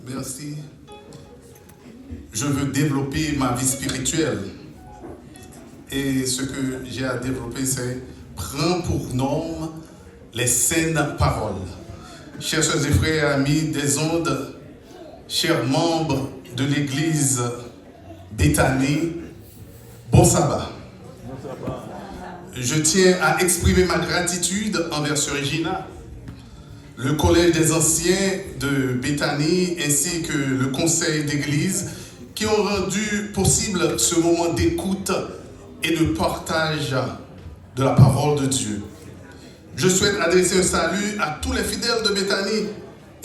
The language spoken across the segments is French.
Merci. Je veux développer ma vie spirituelle. Et ce que j'ai à développer, c'est prendre pour norme les saines paroles. Chers soeurs et frères, amis des ondes, chers membres de l'église Béthanie, bon sabbat. Je tiens à exprimer ma gratitude envers Sœur Regina, le collège des anciens de Béthanie ainsi que le conseil d'église qui ont rendu possible ce moment d'écoute et de partage de la parole de Dieu. Je souhaite adresser un salut à tous les fidèles de Béthanie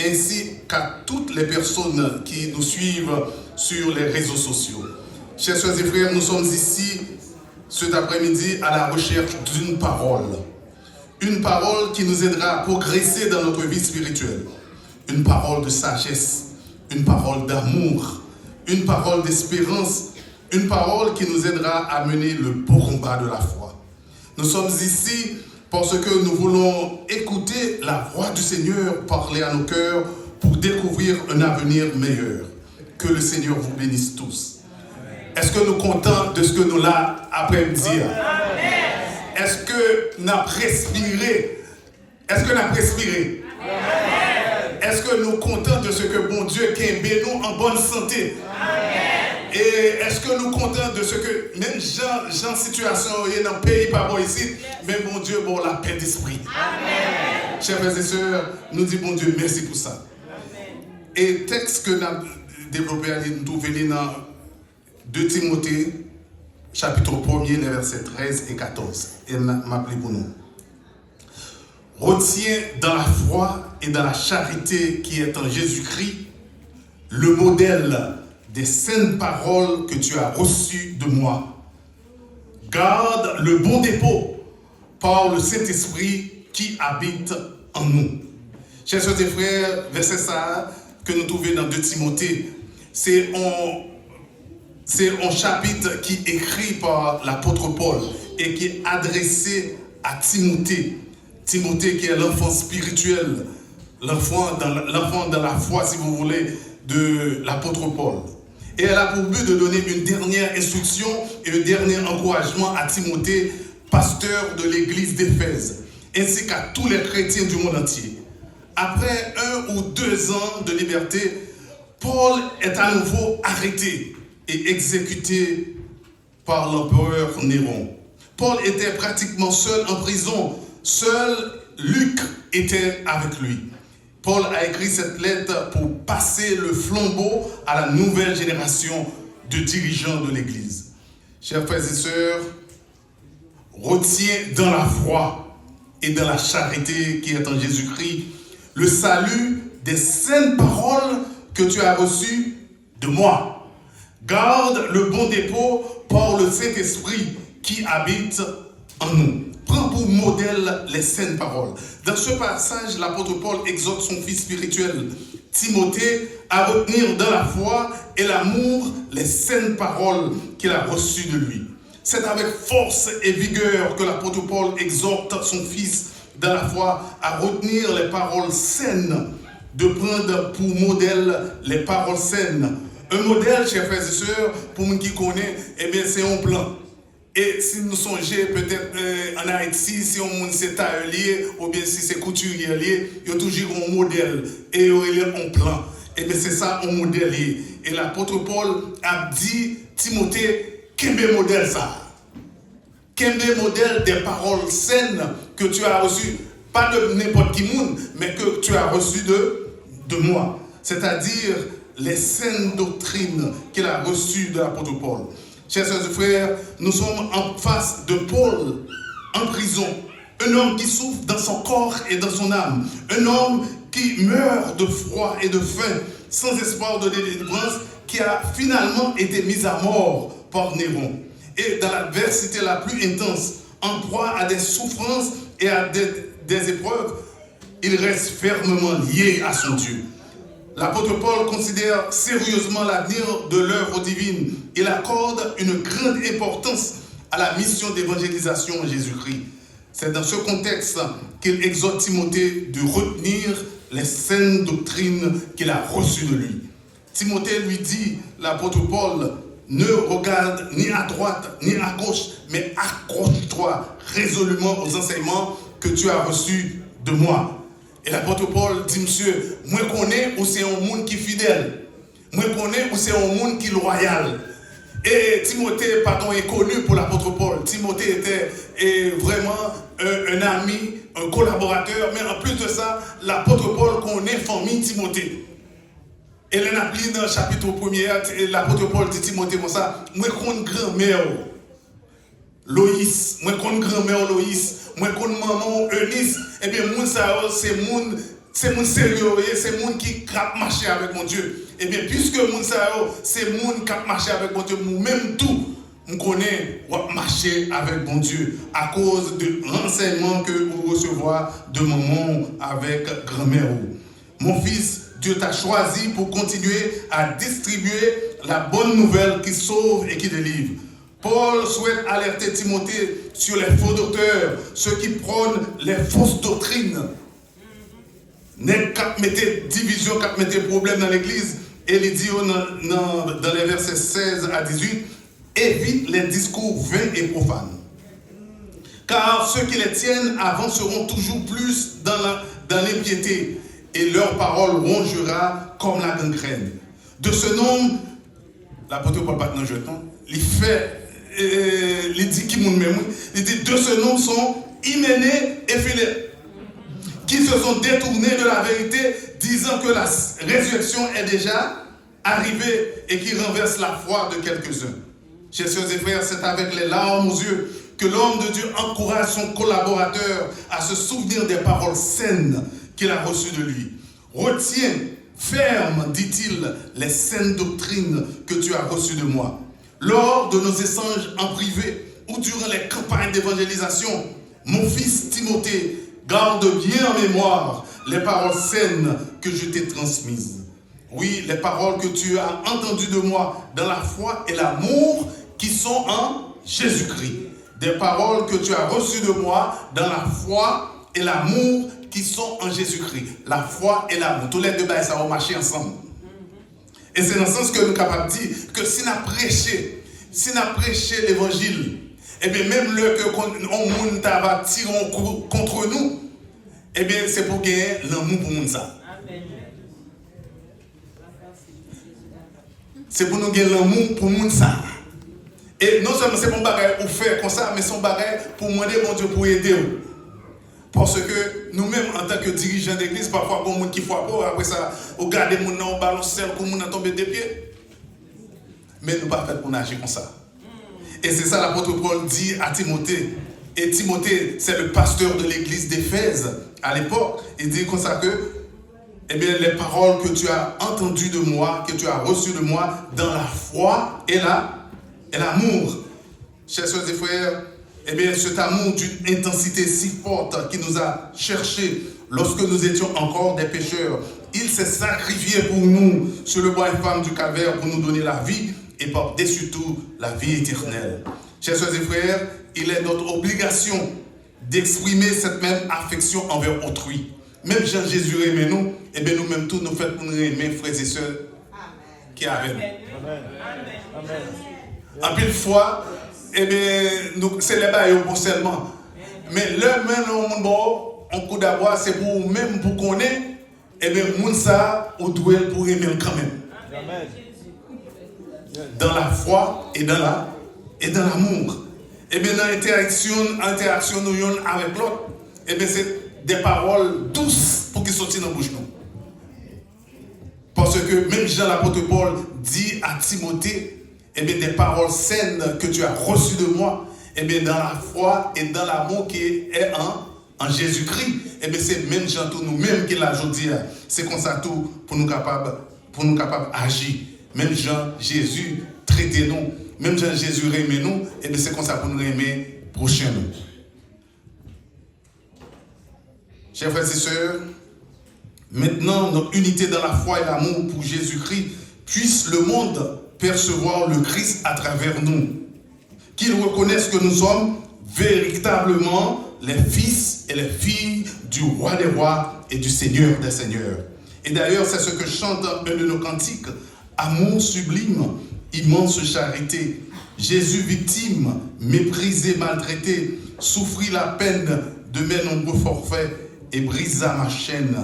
ainsi qu'à toutes les personnes qui nous suivent sur les réseaux sociaux. Chers soeurs et frères, nous sommes ici cet après-midi à la recherche d'une parole. Une parole qui nous aidera à progresser dans notre vie spirituelle. Une parole de sagesse, une parole d'amour, une parole d'espérance, une parole qui nous aidera à mener le beau combat de la foi. Nous sommes ici parce que nous voulons écouter la voix du Seigneur parler à nos cœurs pour découvrir un avenir meilleur. Que le Seigneur vous bénisse tous. Est-ce que nous comptons de ce que nous l'avons après-midi? Est-ce que nous avons respiré? Est-ce que nous avons respiré? Est-ce que nous comptons de ce que bon Dieu qu'aime nous en bonne santé? Et est-ce que nous comptons de ce que même gens situation dans le pays pas bon ici, mais bon Dieu bon la paix d'esprit. Chers frères et sœurs, nous disons bon Dieu merci pour ça. Et texte que nous avons développé, nous trouvons dans 2 Timothée, chapitre 1er, les versets 13 et 14. Et m'appelez pour nous. Retiens dans la foi et dans la charité qui est en Jésus-Christ le modèle des saines paroles que tu as reçues de moi. Garde le bon dépôt par le Saint-Esprit qui habite en nous. Chers soeurs et frères, verset ça que nous trouvons dans 2 Timothée, c'est un chapitre qui est écrit par l'apôtre Paul et qui est adressé à Timothée. Timothée qui est l'enfant spirituel, l'enfant dans la foi, si vous voulez, de l'apôtre Paul. Et elle a pour but de donner une dernière instruction et un dernier encouragement à Timothée, pasteur de l'église d'Éphèse, ainsi qu'à tous les chrétiens du monde entier. Après 1 ou 2 ans de liberté, Paul est à nouveau arrêté et exécuté par l'empereur Néron. Paul était pratiquement seul en prison. Seul Luc était avec lui. Paul a écrit cette lettre pour passer le flambeau à la nouvelle génération de dirigeants de l'Église. Chers frères et sœurs, retiens dans la foi et dans la charité qui est en Jésus-Christ le salut des saines paroles que tu as reçues de moi. Garde le bon dépôt par le Saint-Esprit qui habite en nous. Prends pour modèle les saines paroles. Dans ce passage, l'apôtre Paul exhorte son fils spirituel, Timothée, à retenir dans la foi et l'amour les saines paroles qu'il a reçues de lui. C'est avec force et vigueur que l'apôtre Paul exhorte son fils dans la foi à retenir les paroles saines, de prendre pour modèle les paroles saines. Un modèle, chers frères et sœurs, pour nous qui connaissent, eh bien, c'est un plan. Et si nous songeons peut-être en Haïti, si on c'est tailleur ou bien si c'est couturier, il y a toujours un modèle et il y a un plan. Et bien c'est ça un modèle. Et l'apôtre Paul a dit, Timothée, quel modèle ça? Quel modèle des paroles saines que tu as reçues, pas de n'importe qui monde, mais que tu as reçues de moi. C'est-à-dire les saines doctrines qu'il a reçues de l'apôtre Paul. Chers soeurs et frères, nous sommes en face de Paul, en prison. Un homme qui souffre dans son corps et dans son âme. Un homme qui meurt de froid et de faim, sans espoir de délivrance, qui a finalement été mis à mort par Néron. Et dans l'adversité la plus intense, en proie à des souffrances et à des épreuves, il reste fermement lié à son Dieu. L'apôtre Paul considère sérieusement l'avenir de l'œuvre divine. Il accorde une grande importance à la mission d'évangélisation en Jésus-Christ. C'est dans ce contexte qu'il exhorte Timothée de retenir les saines doctrines qu'il a reçues de lui. Timothée lui dit, l'apôtre Paul, ne regarde ni à droite ni à gauche, mais accroche-toi résolument aux enseignements que tu as reçus de moi. Et l'apôtre Paul dit, monsieur, moi connais où c'est un monde qui est fidèle. Moi connais où c'est un monde qui est loyal. Et Timothée, pardon, est connu pour l'apôtre Paul. Timothée était vraiment un ami, un collaborateur, mais en plus de ça, l'apôtre Paul connaît famille Timothée. Et l'on a pris dans le chapitre 1er, l'apôtre Paul dit Timothée comme ça, moi connais grand-mère Loïs, moi connais grand-mère Loïs, moi connais maman Eunice, et bien moun ça c'est moun sérieux, c'est moun qui cap marcher avec mon Dieu. Et bien puisque moun ça c'est moun cap marcher avec mon Dieu, nous-mêmes tout on connaît marcher avec mon Dieu à cause de l'enseignement que vous recevez de maman avec grand-mère. Mon fils, Dieu t'a choisi pour continuer à distribuer la bonne nouvelle qui sauve et qui délivre. Paul souhaite alerter Timothée sur les faux docteurs, ceux qui prônent les fausses doctrines. N'est qu'à mettre division, qu'à mettre problème dans l'église. Et il dit dans les versets 16 à 18, évite les discours vains et profanes. Car ceux qui les tiennent avanceront toujours plus dans l'impiété. Et leur parole rongera comme la gangrène. De ce nom, l'apôtre Paul pas dans jeton, il dit qui moun même, il dit de ce nom sont Hyménée et Philette, qui se sont détournés de la vérité, disant que la résurrection est déjà arrivée et qui renverse la foi de quelques-uns. Chers sœurs et frères, c'est avec les larmes aux yeux que l'homme de Dieu encourage son collaborateur à se souvenir des paroles saines qu'il a reçues de lui. Retiens, ferme, dit-il, les saines doctrines que tu as reçues de moi. Lors de nos échanges en privé ou durant les campagnes d'évangélisation, mon fils Timothée, garde bien en mémoire les paroles saines que je t'ai transmises. Oui, les paroles que tu as entendues de moi dans la foi et l'amour qui sont en Jésus-Christ. Des paroles que tu as reçues de moi dans la foi et l'amour qui sont en Jésus-Christ. La foi et l'amour. Tous les deux, ça va marcher ensemble. Et c'est dans ce sens que nous sommes capables de dire que si nous prêchons l'évangile, et bien même le que on va tirer contre nous, et bien c'est pour gagner l'amour pour nous ça. C'est pour nous gagner l'amour pour nous ça. Et non seulement c'est mon bagage pour faire comme ça, mais son bagage pour demander mon Dieu pour aider. Parce que nous-mêmes, en tant que dirigeants d'église, parfois, pour les gens qui ne font pas, après ça, regardez les gens en ballon sel, comme les gens tombent des pieds. Mais nous ne sommes pas faits pour agir comme ça. Et c'est ça l'apôtre Paul dit à Timothée. Et Timothée, c'est le pasteur de l'église d'Éphèse à l'époque. Il dit comme ça que, eh bien, les paroles que tu as entendues de moi, que tu as reçues de moi, dans la foi et l'amour. Chers soeurs et frères, eh bien, cet amour d'une intensité si forte qui nous a cherchés lorsque nous étions encore des pécheurs, il s'est sacrifié pour nous sur le bois infâme du calvaire pour nous donner la vie et par-dessus tout la vie éternelle. Chers soeurs et frères, il est notre obligation d'exprimer cette même affection envers autrui. Même Jean-Jésus aimait nous, et bien nous-mêmes tous nous faisons pour nous aimer, frères et sœurs, qui avec nous. Amen. En pile fois, eh bien, c'est les bails pour seulement. Mais le même on coup d'abord, c'est pour même pour qu'on ait, eh bien, moun ça, on doit pour aimer quand même. Amen. Dans la foi et dans l'amour. Et bien dans l'interaction nous avec l'autre, et bien c'est des paroles douces pour qu'ils sortent dans la bouche nous. Parce que même Jean l'apôtre Paul dit à Timothée, et bien des paroles saines que tu as reçues de moi, et bien dans la foi et dans l'amour qui est en Jésus-Christ, et bien c'est même Jean tout nous-mêmes qui l'a aujourd'hui. C'est comme ça tout pour nous capables d'agir. Même Jean, Jésus, traitez-nous. Même Jean, Jésus, aimez-nous. Et bien c'est comme ça pour nous aimer prochain nous. Chers frères et sœurs, maintenant notre unité dans la foi et l'amour pour Jésus-Christ, puisse le monde percevoir le Christ à travers nous. Qu'il reconnaisse que nous sommes véritablement les fils Elle est fille du roi des rois et du seigneur des seigneurs. Et d'ailleurs, c'est ce que chante un de nos cantiques. Amour sublime, immense charité. Jésus victime, méprisé, maltraité, souffrit la peine de mes nombreux forfaits et brisa ma chaîne.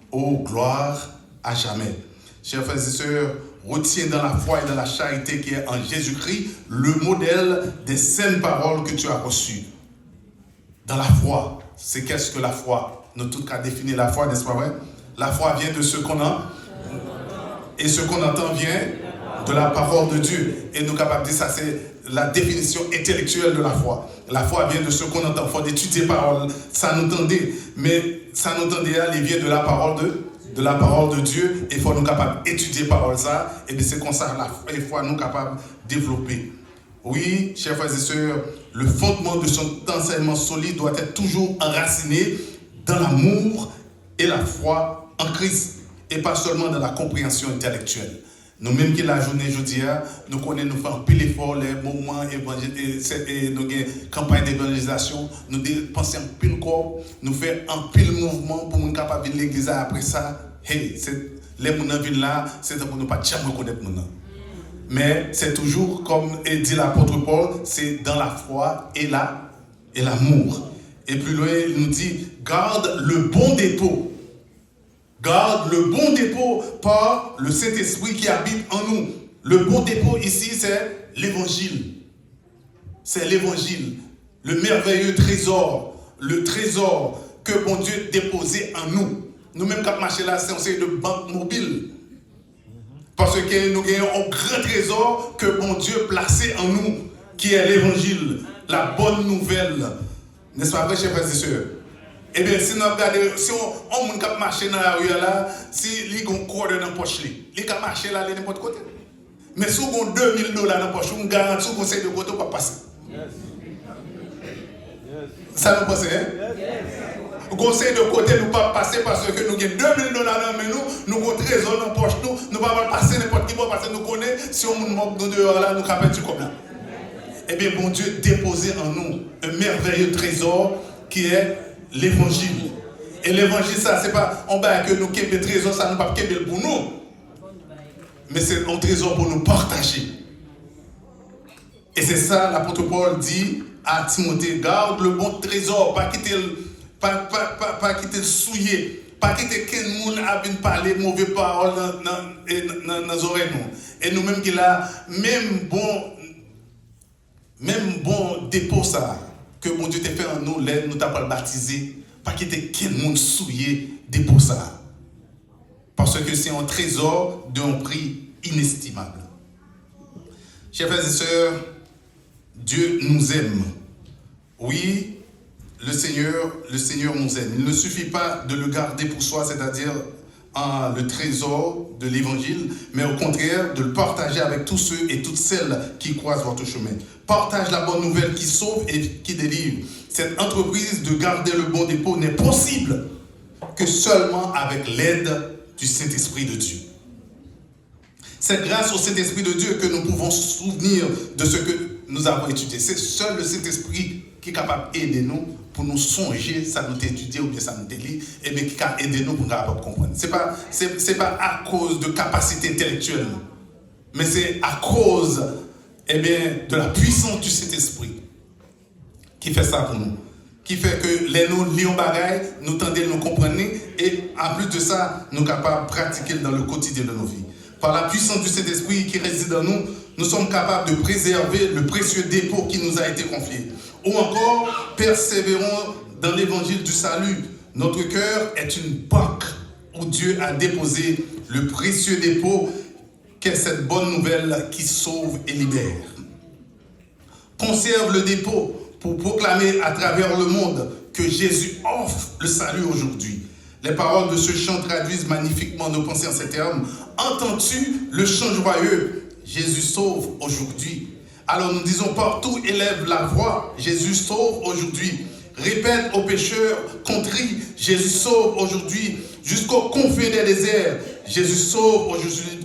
Ô gloire à jamais. Chers frères et sœurs, retiens dans la foi et dans la charité qui est en Jésus-Christ le modèle des saines paroles que tu as reçues. Dans la foi, c'est qu'est-ce que la foi? Nous tous qu'à définir la foi, n'est-ce pas vrai? La foi vient de ce qu'on a et ce qu'on entend vient de la parole de Dieu. Et nous sommes capables de dire ça, c'est la définition intellectuelle de la foi. La foi vient de ce qu'on entend. Il faut étudier la parole. Ça nous tendait, mais ça nous tendait, elle vient de la parole de Dieu. Et il faut nous capables d'étudier la parole ça. Et c'est comme ça la foi nous capables de développer. Oui, chers frères et sœurs, le fondement de son enseignement solide doit être toujours enraciné dans l'amour et la foi en Christ, et pas seulement dans la compréhension intellectuelle. Nous-mêmes qui la journée aujourd'hui, nous connaissons, nous faisons pile effort, les moments et nous avons campagne d'évangélisation, nous dépensons un pile corps, nous faisons un pile mouvement pour nous capables de l'église après ça. Hey, les gens qui là, c'est pour nous pas jamais reconnaître nous. Mais c'est toujours, comme dit l'apôtre Paul, c'est dans la foi et l'amour. Et plus loin, il nous dit, garde le bon dépôt. Garde le bon dépôt par le Saint-Esprit qui habite en nous. Le bon dépôt ici, c'est l'évangile. C'est l'évangile. Le merveilleux trésor. Le trésor que bon Dieu déposé en nous. Nous-mêmes, quand marcher là, c'est un série de banque mobile. Parce que nous avons un grand trésor que bon Dieu placé en nous, qui est l'évangile, la bonne nouvelle. N'est-ce pas vrai, chers frères et sœurs? Eh bien, si on marche dans la rue là, si il y a un corps dans la poche, il peut marcher là, de n'importe côté. Mais si on a $2000 dans la poche, on garantit qu'on sait de côté pour passer. Ça nous passe, hein? On conseille de côté, nous ne pas passer parce que nous avons $2000 dans nous avons un trésor dans la poche, nous ne pouvons pas passer n'importe qui, parce que nous connaissons, si on nous manque de dehors là, nous avons perdu comme là. Eh bien, bon Dieu déposé en nous un merveilleux trésor qui est l'évangile. Et l'évangile, ça, c'est pas on va que nous avons un trésor, ça ne pas pour nous. Mais c'est un trésor pour nous partager. Et c'est ça, l'apôtre Paul dit à Timothée, garde le bon trésor, pas quitter le souiller, pas quitter quelqu'un qui a bien parlé mauvaises paroles dans nos oreilles. Et nous-mêmes qui là, même bon dépôt ça, que mon Dieu t'a fait en nous, nous t'a pas baptisé, pas quitter quelqu'un souillé dépôt ça. Parce que c'est un trésor d'un prix inestimable. Chers frères et sœurs, Dieu nous aime. Oui, le Seigneur nous aime. Il ne suffit pas de le garder pour soi, c'est-à-dire le trésor de l'évangile, mais au contraire de le partager avec tous ceux et toutes celles qui croisent votre chemin. Partage la bonne nouvelle qui sauve et qui délivre. Cette entreprise de garder le bon dépôt n'est possible que seulement avec l'aide du Saint-Esprit de Dieu. C'est grâce au Saint-Esprit de Dieu que nous pouvons souvenir de ce que nous avons étudié. C'est seul le Saint-Esprit qui est capable d'aider nous pour nous songer, ça nous étudier ou bien ça nous lire, et bien qui a aidé nous pour nous comprendre. C'est pas à cause de capacité intellectuelle, mais c'est à cause de la puissance du Saint-Esprit qui fait ça pour nous. Qui fait que les nous lions bagaille, nous tendons nous comprendre, et en plus de ça, nous sommes capables de pratiquer dans le quotidien de nos vies. Par la puissance du Saint-Esprit qui réside en nous, nous sommes capables de préserver le précieux dépôt qui nous a été confié. Ou encore, persévérons dans l'évangile du salut. Notre cœur est une banque où Dieu a déposé le précieux dépôt qu'est cette bonne nouvelle qui sauve et libère. Conserve le dépôt pour proclamer à travers le monde que Jésus offre le salut aujourd'hui. Les paroles de ce chant traduisent magnifiquement nos pensées en ces termes. Entends-tu le chant joyeux? Jésus sauve aujourd'hui. Alors nous disons partout, élève la voix, Jésus sauve aujourd'hui. Répète aux pécheurs contrits, Jésus sauve aujourd'hui. Jusqu'aux confins des déserts, Jésus sauve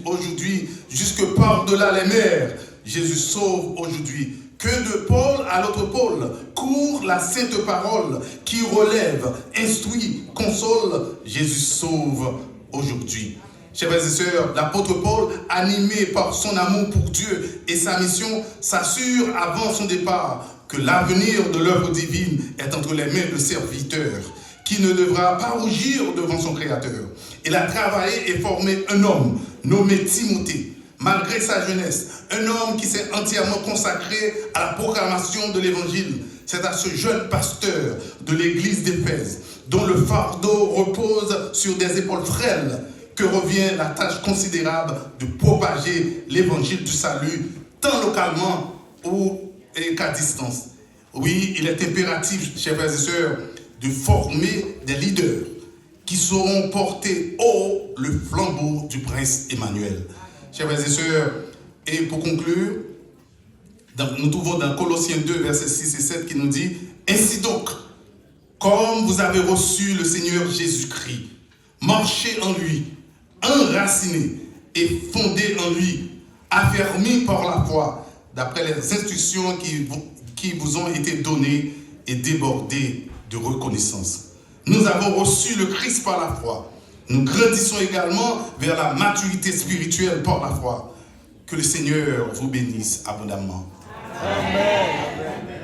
aujourd'hui. Jusque par-delà les mers, Jésus sauve aujourd'hui. que de pôle à l'autre pôle court la sainte parole qui relève, instruit, console. Jésus sauve aujourd'hui. Chers frères et sœurs, l'apôtre Paul, animé par son amour pour Dieu et sa mission, s'assure avant son départ que l'avenir de l'œuvre divine est entre les mains de serviteurs, qui ne devra pas rougir devant son Créateur. Il a travaillé et formé un homme nommé Timothée, malgré sa jeunesse, un homme qui s'est entièrement consacré à la proclamation de l'Évangile. C'est à ce jeune pasteur de l'église d'Éphèse, dont le fardeau repose sur des épaules frêles, que revient la tâche considérable de propager l'évangile du salut, tant localement qu'à distance. Oui, il est impératif, chers frères et sœurs, de former des leaders qui sauront porter haut le flambeau du prince Emmanuel. Chers frères et sœurs, et pour conclure, nous trouvons dans Colossiens 2, versets 6 et 7 qui nous dit « Ainsi donc, comme vous avez reçu le Seigneur Jésus-Christ, marchez en lui, enraciné et fondé en lui, affermi par la foi, d'après les instructions qui vous ont été données et débordées de reconnaissance. Nous avons reçu le Christ par la foi. Nous grandissons également vers la maturité spirituelle par la foi. Que le Seigneur vous bénisse abondamment. Amen.